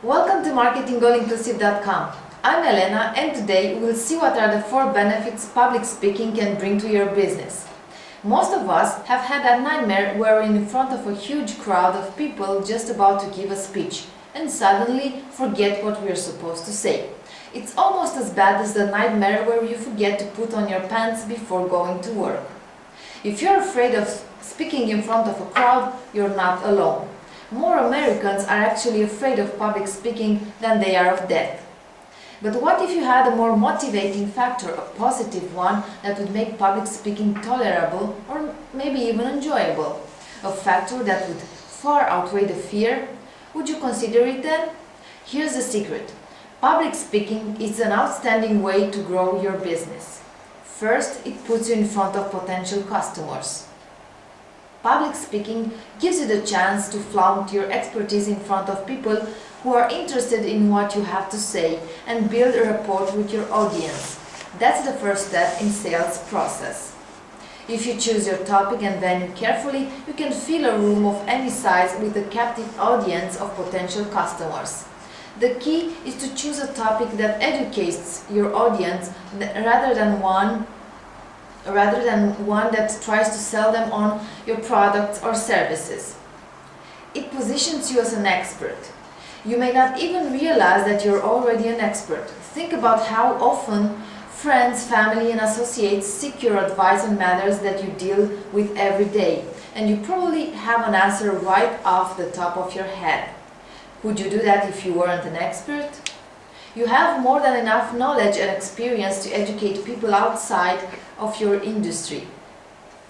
Welcome to marketingallinclusive.com. I'm Elena, and today we'll see what are the 4 benefits public speaking can bring to your business. Most of us have had that nightmare where we're in front of a huge crowd of people just about to give a speech and suddenly forget what we're supposed to say. It's almost as bad as the nightmare where you forget to put on your pants before going to work. If you're afraid of speaking in front of a crowd, you're not alone. More Americans are actually afraid of public speaking than they are of death. But what if you had a more motivating factor, a positive one that would make public speaking tolerable or maybe even enjoyable? A factor that would far outweigh the fear? Would you consider it then? Here's the secret. Public speaking is an outstanding way to grow your business. First, it puts you in front of potential customers. Public speaking gives you the chance to flaunt your expertise in front of people who are interested in what you have to say and build a rapport with your audience. That's the first step in sales process. If you choose your topic and venue carefully, you can fill a room of any size with a captive audience of potential customers. The key is to choose a topic that educates your audience rather than one that tries to sell them on your products or services. It positions you as an expert. You may not even realize that you're already an expert. Think about how often friends, family and associates seek your advice on matters that you deal with every day, and you probably have an answer right off the top of your head. Would you do that if you weren't an expert? You have more than enough knowledge and experience to educate people outside of your industry.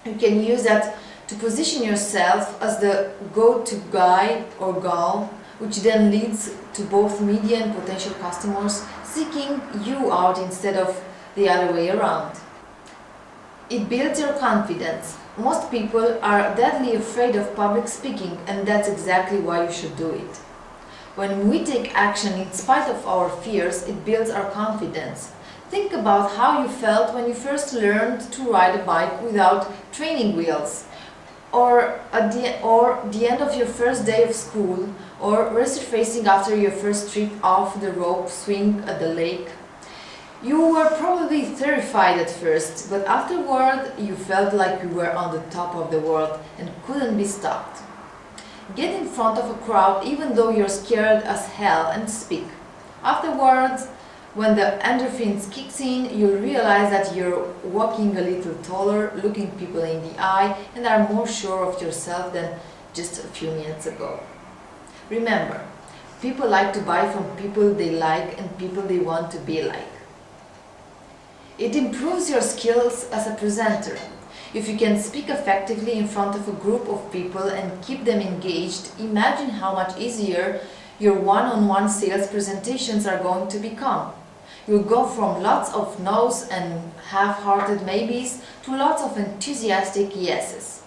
You can use that to position yourself as the go-to guy or gal, which then leads to both media and potential customers seeking you out instead of the other way around. It builds your confidence. Most people are deadly afraid of public speaking, and that's exactly why you should do it. When we take action in spite of our fears, it builds our confidence. Think about how you felt when you first learned to ride a bike without training wheels, or the end of your first day of school, or resurfacing after your first trip off the rope swing at the lake. You were probably terrified at first, but afterward you felt like you were on the top of the world and couldn't be stopped. Get in front of a crowd even though you're scared as hell and speak. Afterwards, when the endorphins kicks in, you realize that you're walking a little taller, looking people in the eye, and are more sure of yourself than just a few minutes ago. Remember, people like to buy from people they like and people they want to be like. It improves your skills as a presenter. If you can speak effectively in front of a group of people and keep them engaged, imagine how much easier your one-on-one sales presentations are going to become. You'll go from lots of no's and half-hearted maybes to lots of enthusiastic yeses.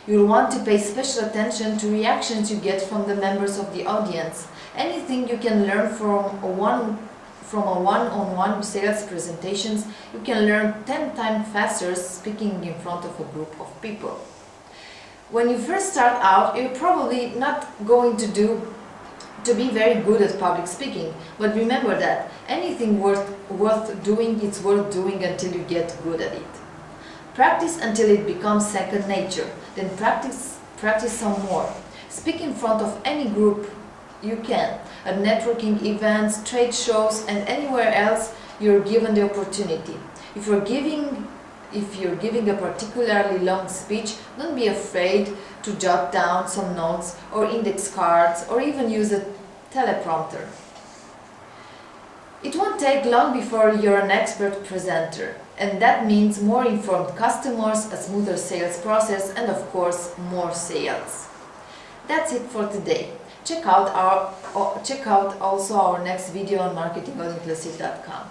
You'll want to pay special attention to reactions you get from the members of the audience. Anything you can learn from a one-on-one sales presentations, you can learn 10 times faster speaking in front of a group of people. When you first start out, you're probably not going to be very good at public speaking, but remember that anything worth doing, it's worth doing until you get good at it. Practice until it becomes second nature, then practice some more. Speak in front of any group you can, at networking events, trade shows and anywhere else you're given the opportunity. If you're giving a particularly long speech, don't be afraid to jot down some notes or index cards or even use a teleprompter. It won't take long before you're an expert presenter, and that means more informed customers, a smoother sales process and of course more sales. That's it for today. Check out also our next video on marketingallinclusive.com.